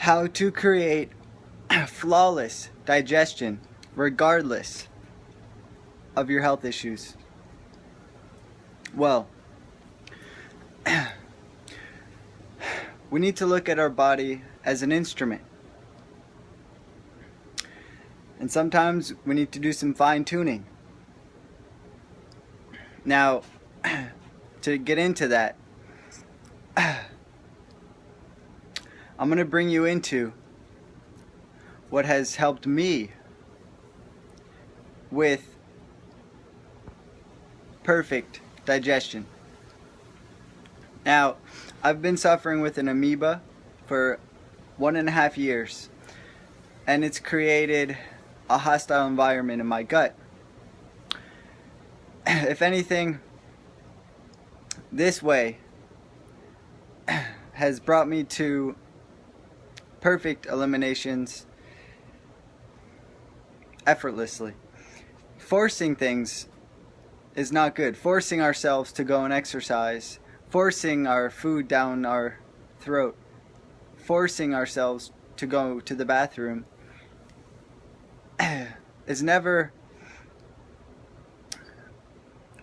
how to create flawless digestion regardless of your health issues. Well, we need to look at our body as an instrument. And sometimes we need to do some fine-tuning. Now, to get into that, I'm going to bring you into what has helped me with perfect digestion. Now, I've been suffering with an amoeba for 1.5 years, and it's created a hostile environment in my gut. If anything, this way has brought me to perfect eliminations effortlessly. Forcing things is not good. Forcing ourselves to go and exercise, forcing our food down our throat, forcing ourselves to go to the bathroom is never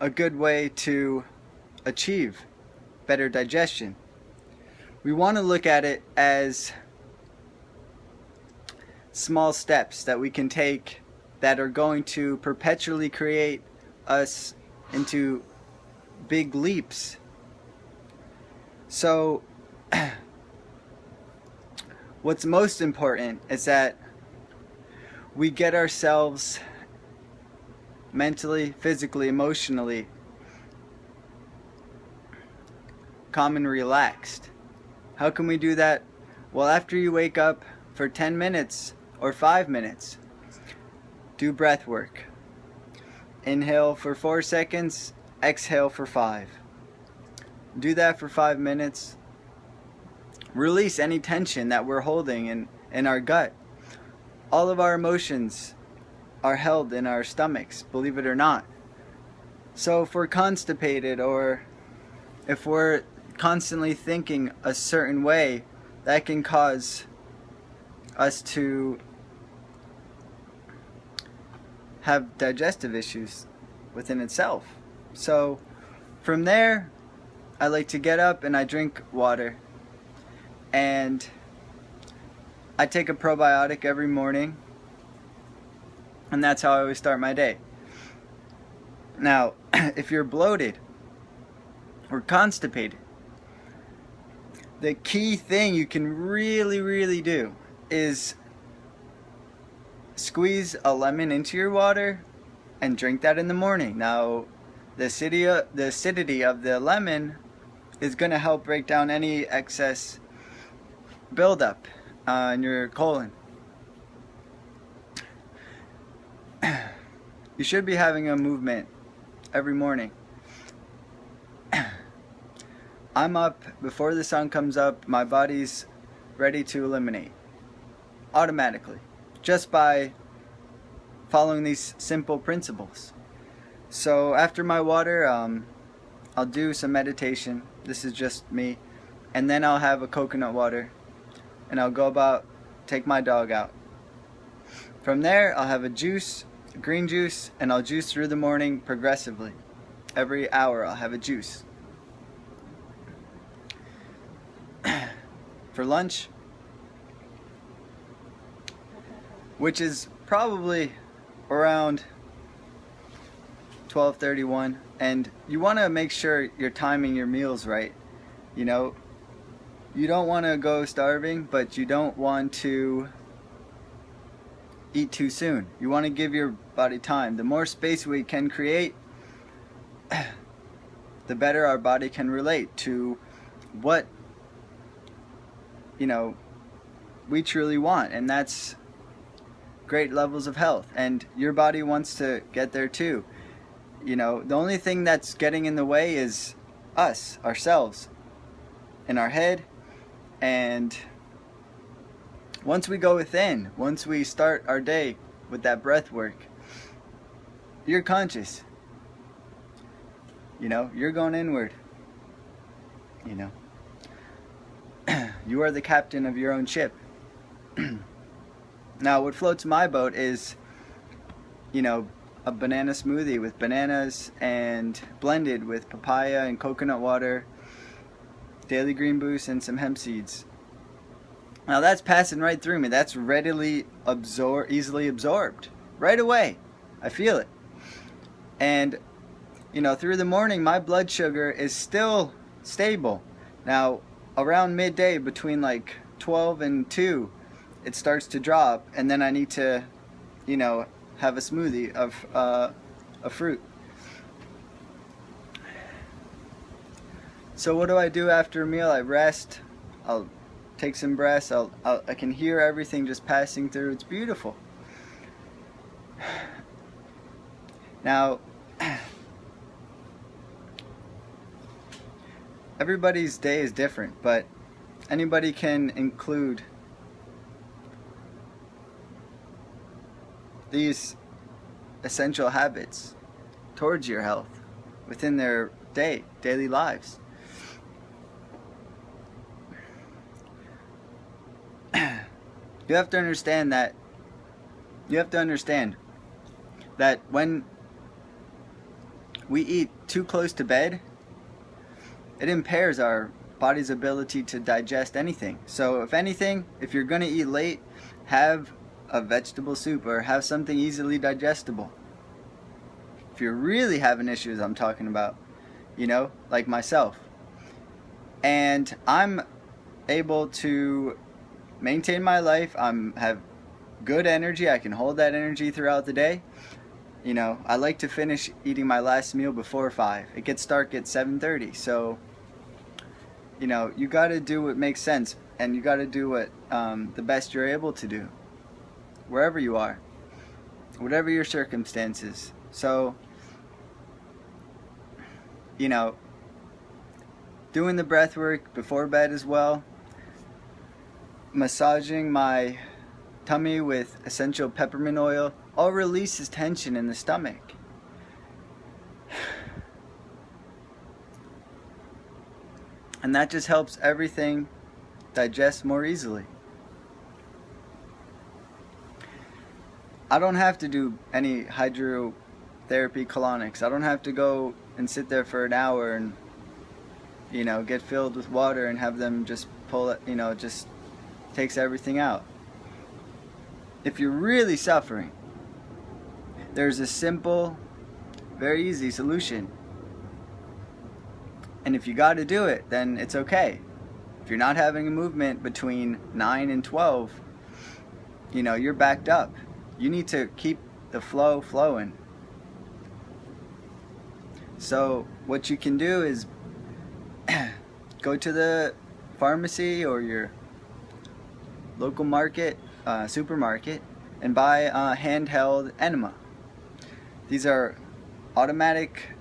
a good way to achieve better digestion. We want to look at it as small steps that we can take that are going to perpetually create us into big leaps. So what's most important is that we get ourselves mentally, physically, emotionally calm and relaxed. How can we do that? Well, after you wake up, for 10 minutes or 5 minutes, do breath work. Inhale for 4 seconds, exhale for 5. Do that for 5 minutes. Release any tension that we're holding in our gut. All of our emotions are held in our stomachs, believe it or not. So if we're constipated, or if we're constantly thinking a certain way, that can cause us to have digestive issues within itself. So from there, I like to get up and I drink water, and I take a probiotic every morning, and that's how I always start my day. Now, if you're bloated or constipated, the key thing you can really do is squeeze a lemon into your water and drink that in the morning. Now, the acidity of the lemon is going to help break down any excess buildup in your colon. You should be having a movement every morning. I'm up before the sun comes up. My body's ready to eliminate automatically, just by following these simple principles. So after my water, I'll do some meditation. This is just me. And then I'll have a coconut water, and I'll go about, take my dog out. From there, I'll have a juice, green juice, and I'll juice through the morning progressively. Every hour I'll have a juice. For lunch, which is probably around 12:31, and you want to make sure you're timing your meals right. You know, you don't want to go starving, but you don't want to eat too soon. You want to give your body time. The more space we can create, the better our body can relate to what, you know, we truly want, and that's great levels of health. And your body wants to get there too. You know, the only thing that's getting in the way is us, ourselves, in our head. And once we go within, once we start our day with that breath work, you're conscious. You know, you're going inward. You know, you are the captain of your own ship. Now, what floats my boat is, you know, a banana smoothie with bananas and blended with papaya and coconut water, daily green boost, and some hemp seeds. Now that's passing right through me. That's readily easily absorbed right away. I feel it. And, you know, through the morning, my blood sugar is still stable. Now, around midday, between like 12 and 2, it starts to drop, and then I need to, you know, have a smoothie of a fruit. So what do I do after a meal? I rest. I'll take some breaths. I can hear everything just passing through. It's beautiful. Now, everybody's day is different, but anybody can include these essential habits towards your health within their daily lives. You have to understand that when we eat too close to bed, it impairs our body's ability to digest anything. So if anything, if you're going to eat late, have a vegetable soup or have something easily digestible. If you're really having issues, I'm talking about, you know, like myself. And I'm able to maintain my life. Have good energy. I can hold that energy throughout the day. You know, I like to finish eating my last meal before 5. It gets dark at 7:30. So, you know, you got to do what makes sense, and you got to do what the best you're able to do, wherever you are, whatever your circumstances. So, you know, doing the breath work before bed as well, massaging my tummy with essential peppermint oil, all releases tension in the stomach. And that just helps everything digest more easily. I don't have to do any hydrotherapy colonics. I don't have to go and sit there for an hour and, you know, get filled with water and have them just pull it, you know, just takes everything out. If you're really suffering, there's a simple, very easy solution. And if you got to do it, then it's okay. If you're not having a movement between 9 and 12, you know, you're backed up. You need to keep the flow flowing. So what you can do is go to the pharmacy or your local market, supermarket, and buy a handheld enema. These are automatic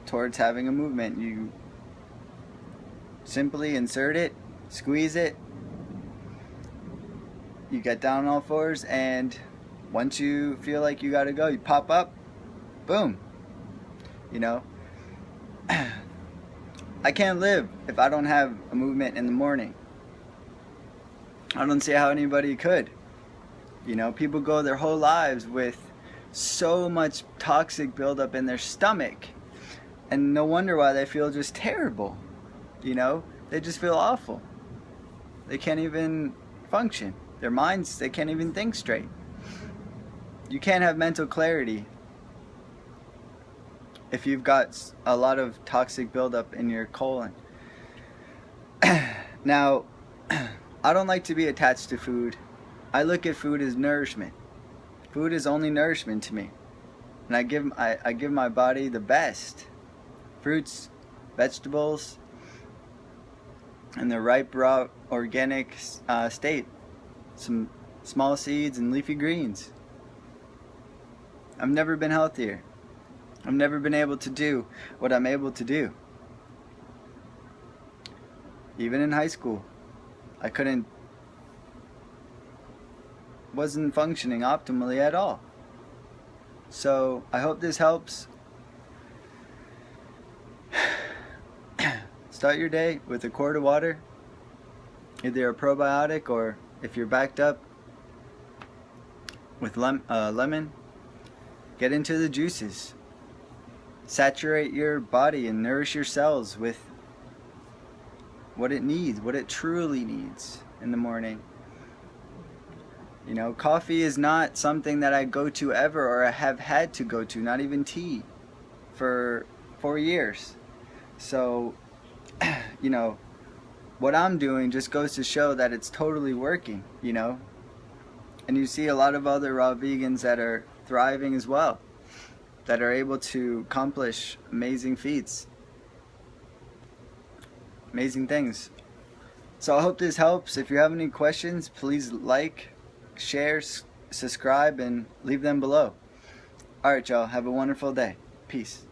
towards having a movement. You simply insert it, squeeze it, you get down on all fours, and once you feel like you gotta go, you pop up, boom. You know, I can't live if I don't have a movement in the morning. I don't see how anybody could. You know, people go their whole lives with so much toxic buildup in their stomach, and no wonder why they feel just terrible. You know, they just feel awful. They can't even function. Their minds, they can't even think straight. You can't have mental clarity if you've got a lot of toxic buildup in your colon. Now, I don't like to be attached to food. I look at food as nourishment. Food is only nourishment to me. And I give my body the best. Fruits, vegetables, and the ripe, raw, organic state. Some small seeds and leafy greens. I've never been healthier. I've never been able to do what I'm able to do. Even in high school, I wasn't functioning optimally at all. So I hope this helps. Start your day with a quart of water, either a probiotic or if you're backed up with lemon. Get into the juices. Saturate your body and nourish your cells with what it needs, what it truly needs in the morning. You know, coffee is not something that I go to ever, or I have had to go to, not even tea, for 4 years. So, you know, what I'm doing just goes to show that it's totally working, you know. And you see a lot of other raw vegans that are thriving as well, that are able to accomplish amazing feats, amazing things. So I hope this helps. If you have any questions, please like, share, subscribe, and leave them below. Alright, y'all. Have a wonderful day. Peace.